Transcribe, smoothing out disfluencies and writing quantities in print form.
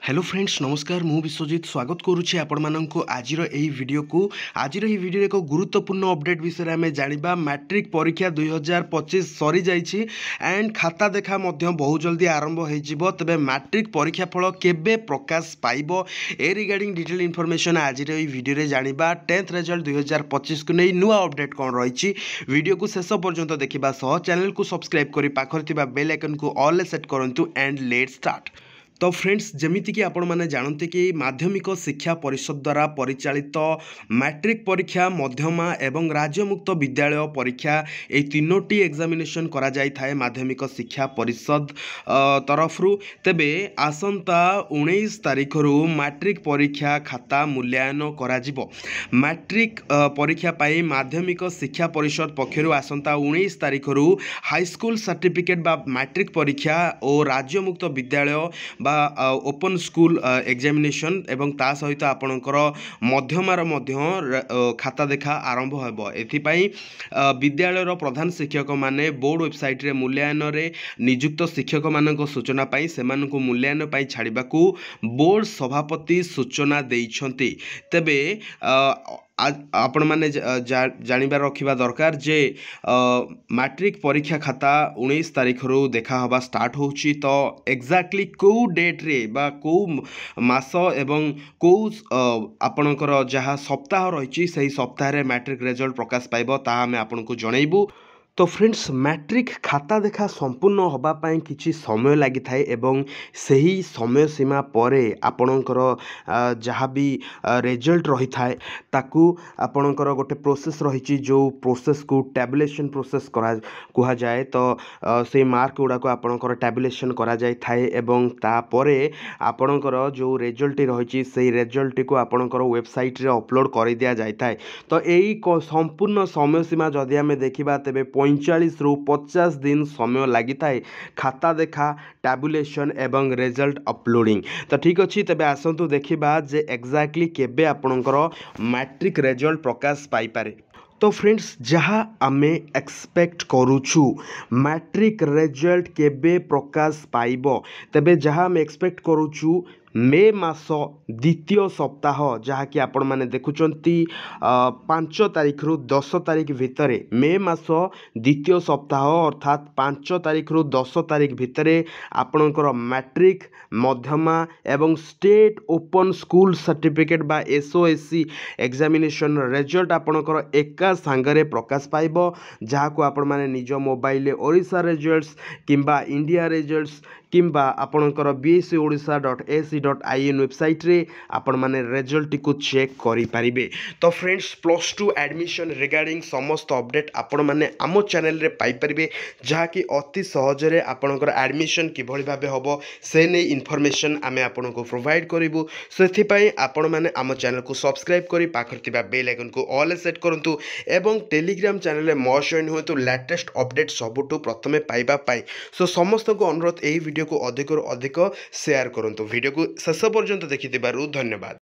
Hello friends नमस्कार मु विश्वजित स्वागत करुच्छे आपण मानक आज वीडियो को आज वीडियो एक गुरुत्वपूर्ण अपडेट विषय में जानिबा। मैट्रिक परीक्षा 2025 सरी जाइछि एंड खाता देखा बहुत जल्दी आरंभ हो तबे मैट्रिक परीक्षा फल केबे प्रकाश पाइबो ए रिगार्डिंग डिटेल इनफॉरमेशन आज वीडियो जानिबा। 10th रिजल्ट 2025 को नहीं नुआ अपडेट कौन रही वीडियो को शेष पर्यंत देखा सह चैनल को सब्सक्राइब करी पाखर थिबा बेल आइकन को ऑल सेट करंतु एंड लेट स्टार्ट। तो फ्रेंड्स जमीती कि आपण मैंने जानते कि माध्यमिक शिक्षा परिषद द्वारा परिचालित मैट्रिक परीक्षा मध्यमा एवं राज्य मुक्त विद्यालय परीक्षा ये तीनोटी एग्जामिनेशन करा जाई थाए माध्यमिक शिक्षा परिषद तरफरु। तेबे आसंता 19 तारिख रु मैट्रिक परीक्षा खाता मूल्यांकन करा जिवो। मैट्रिक परीक्षा पाई माध्यमिक शिक्षा परिषद पक्षरु आसंता 19 तारिख रु हाईस्कूल सर्टिफिकेट बा मैट्रिक परीक्षा और राज्य मुक्त विद्यालय ओपन स्कूल एग्जामिनेशन एवं ता सहित आपणकर मध्यमार खाता देखा आरंभ होब। एथिपाई विद्यालयर प्रधान शिक्षक माने बोर्ड वेबसाइट रे मूल्यांकन रे नियुक्त शिक्षक मानक सूचना पाई सेमानकु मूल्यांकन पाई छाड़िबाकू बोर्ड सभापति सूचना देइछंती। तेबे आपण माने जानिबार रखिबा दरकार जे मैट्रिक परीक्षा खाता 19 तारिख रु देखा हवा स्टार्ट होउची। तो एक्जाक्टली को डेट रे बा को मास एवं को आपणकर जहाँ सप्ताह रही सही सप्ताह रे मैट्रिक रिजल्ट प्रकाश पाइबो ता आमे आपनको जणैबू। तो फ्रेंड्स मैट्रिक खाता देखा संपूर्ण होबा पाई किछि समय लागि थाए एवं सही समय सीमा परे आपणकर जहाँ भी रिजल्ट रही थाए ताकू आपणकर गोटे प्रोसेस रही जो प्रोसेस को टैबुलेशन प्रोसेस कहा जाए। तो से मार्क गुड़ा को आपणकर टैबुलेशन करा जाय थाए एवं तापरे आपणकर जो रिजल्ट रही से रिजल्ट को आपणकर वेबसाइट रे अपलोड कर दिया जाय थाए। तो यही संपूर्ण समय सीमा जदि आमे देखिबा तेबे 45 रु 50 दिन समय लगी थाए खाता देखा टैबुलेशन एवं रिजल्ट अपलोडिंग। तो ठीक अच्छी तेबे आसंतु देखिबा जे एक्जाक्टली केबे आपणकर मैट्रिक रिजल्ट प्रकाश पाई पारे। तो फ्रेंड्स जहाँ आमे एक्सपेक्ट करूछु मैट्रिक रिजल्ट केबे प्रकाश पाइबो तेबे जहाँ आमे एक्सपेक्ट करूछु मे मास द्वितीय सप्ताह जहाँकि आपण माने देखुचंती 5 तारिख रु 10 तारिख भितर मे मास द्वितीय सप्ताह अर्थात 5 तारिख रु 10 तारिख भितर आपणकर मैट्रिक मध्यमा एवं स्टेट ओपन स्कूल सर्टिफिकेट बा SOSC एग्जामिनेशन रिजल्ट आपणकर एका सांगरे प्रकाश पाइबो। जहाँ को आपण माने निज मोबाइल ओडिशा रिजल्ट्स किंबा इंडिया रिजल्ट्स किंबा आपणकर bscodisha.ac.in वेबसाइट रे आपण माने रिजल्ट को चेक करि पारिबे। तो फ्रेंड्स +2 एडमिशन रिगार्डिंग समस्त अपडेट आपण माने आम चैनल रे पाई परिबे जहाँ कि अति सहज रे आपणकर एडमिशन किभଳି भाबे होबो से नै इन्फॉर्मेशन आमे आपण को प्रोवाइड करिवु। सेथि पई आपण माने आम चैनल को सब्सक्राइब करी पाखर थिबा बेल आइकन को ऑल सेट करंतु एवं टेलीग्राम चैनल रे मो जॉइन होतु लेटेस्ट अपडेट सबुठु प्रथमे पाइबा पाई। सो समस्त को अनुरोध एही वीडियो को अधिक अधिक शेयर करंतु। वीडियो को शेष पर्यंत देखिथिबारु धन्यवाद।